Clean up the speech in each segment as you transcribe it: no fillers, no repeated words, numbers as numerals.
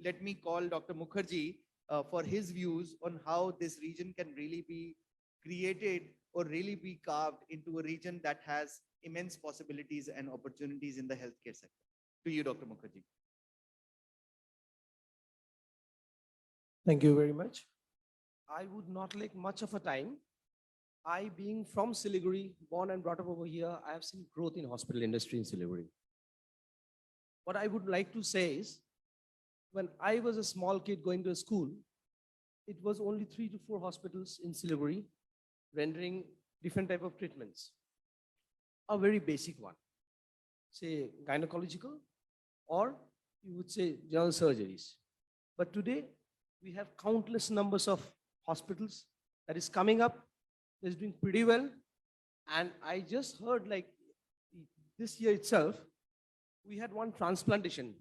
let me call Dr. Mukherjee for his views on how this region can really be created or really be carved into a region that has immense possibilities and opportunities in the healthcare sector. To you, Dr. Mukherjee. Thank you very much. I would not take much of a time. I, being from Siliguri, born and brought up over here, I have seen growth in hospital industry in Siliguri. What I would like to say is, when I was a small kid going to a school, it was only 3 to 4 hospitals in Siliguri rendering different type of treatments. A very basic one, say gynecological, or you would say general surgeries. But today, we have countless numbers of hospitals that is coming up, that is doing pretty well. And I just heard like this year itself, we had one transplantation,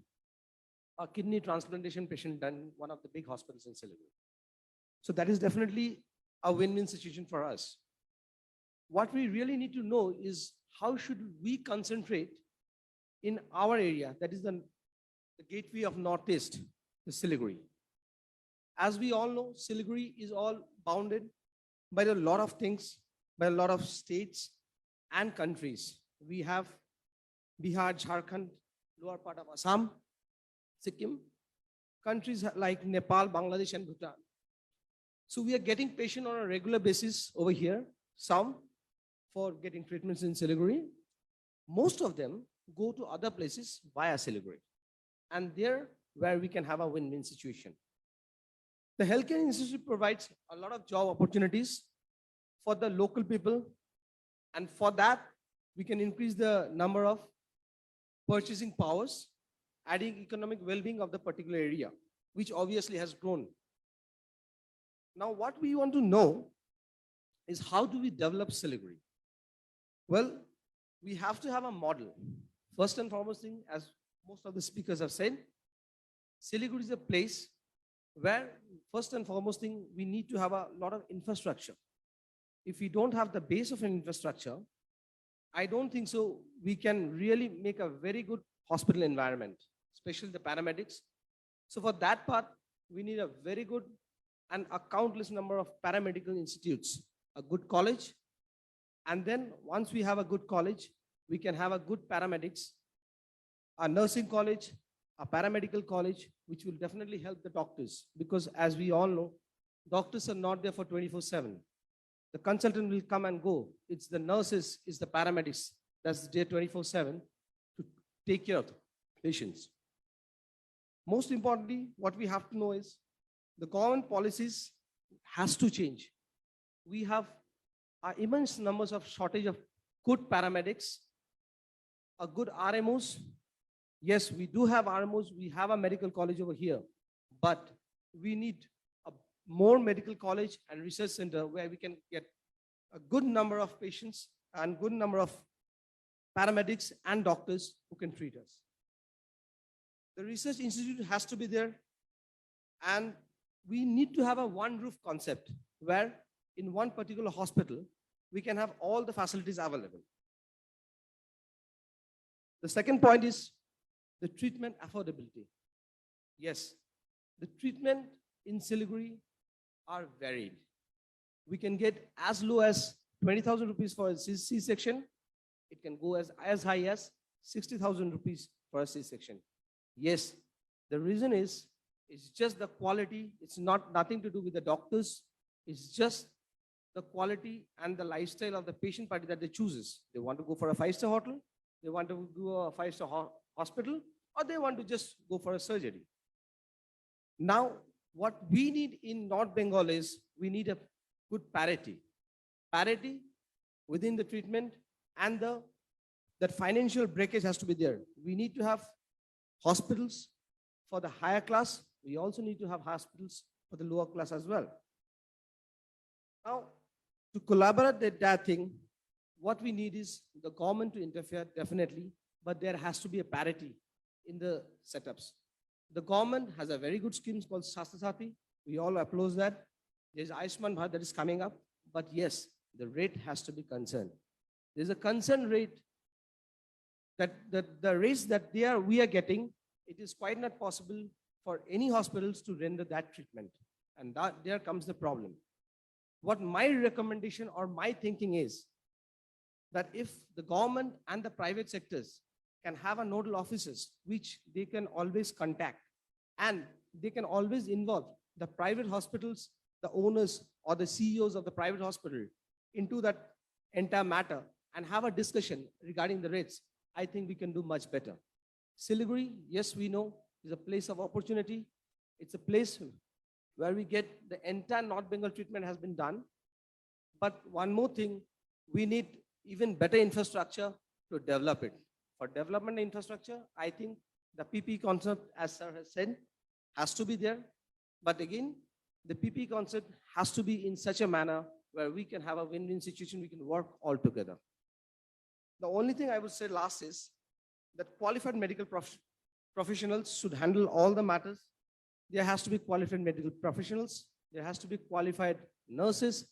a kidney transplantation patient done in one of the big hospitals in Siliguri. So that is definitely a win-win situation for us. What we really need to know is how should we concentrate in our area, that is the gateway of Northeast, the Siliguri. As we all know, Siliguri is all bounded by a lot of things, by a lot of states and countries. We have Bihar, Jharkhand, lower part of Assam, Sikkim, countries like Nepal, Bangladesh, and Bhutan. So we are getting patients on a regular basis over here, some for getting treatments in Siliguri. Most of them go to other places via Siliguri. And there where we can have a win-win situation. The Healthcare Institute provides a lot of job opportunities for the local people. And for that, we can increase the number of purchasing powers, adding economic well-being of the particular area, which obviously has grown. Now, what we want to know is how do we develop Siliguri? Well, we have to have a model. First and foremost thing, as most of the speakers have said, Siliguri is a place where, first and foremost thing, we need to have a lot of infrastructure. If we don't have the base of an infrastructure, I don't think so we can really make a very good hospital environment, especially the paramedics. So for that part, we need a very good and a countless number of paramedical institutes, a good college. And then once we have a good college, we can have a good paramedics, a nursing college, a paramedical college, which will definitely help the doctors. Because as we all know, doctors are not there for 24/7. The consultant will come and go. It's the nurses, it's the paramedics that's there 24/7 to take care of the patients. Most importantly, what we have to know is the government policies has to change. We have immense numbers of shortage of good paramedics, a good RMOs. Yes, we do have RMOs. We have a medical college over here, but we need a more medical college and research center where we can get a good number of patients and good number of paramedics and doctors who can treat us. The research institute has to be there, and we need to have a one roof concept where in one particular hospital, we can have all the facilities available. The second point is the treatment affordability. Yes, the treatment in Siliguri are varied. We can get as low as 20,000 rupees for a C-section. It can go as high as 60,000 rupees for a C-section. Yes, the reason is, it's just the quality. It's nothing to do with the doctors. It's just the quality and the lifestyle of the patient party that they chooses. They want to go for a 5-star hotel, they want to go a 5-star hospital, or they want to just go for a surgery. Now, what we need in North Bengal is we need a good parity. Parity within the treatment, and that financial breakage has to be there. We need to have hospitals for the higher class. We also need to have hospitals for the lower class as well. Now, to collaborate that thing, what we need is the government to interfere, definitely, but there has to be a parity in the setups. The government has a very good scheme called Swasthya Sathi. We all applaud that. There's Ayushman Bharat that is coming up, but yes, the rate has to be concerned. There's a concern rate that the rates that we are getting, it is quite not possible for any hospitals to render that treatment. And there comes the problem. What my recommendation or my thinking is that if the government and the private sectors can have a nodal offices which they can always contact, and they can always involve the private hospitals, the owners or the CEOs of the private hospital into that entire matter and have a discussion regarding the rates, I think we can do much better. Siliguri, yes, we know, is a place of opportunity. It's a place where we get the entire North Bengal treatment has been done. But one more thing, we need even better infrastructure to develop it. For development infrastructure, I think the PP concept, as sir has said, has to be there. But again, the PP concept has to be in such a manner where we can have a win-win situation, we can work all together. The only thing I would say last is that qualified medical professionals should handle all the matters. There has to be qualified medical professionals. There has to be qualified nurses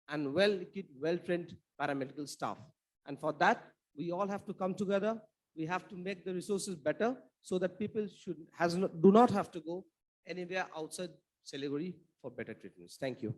and well-equipped, well-trained paramedical staff. And for that, we all have to come together. We have to make the resources better so that people do not have to go anywhere outside Siliguri for better treatments. Thank you.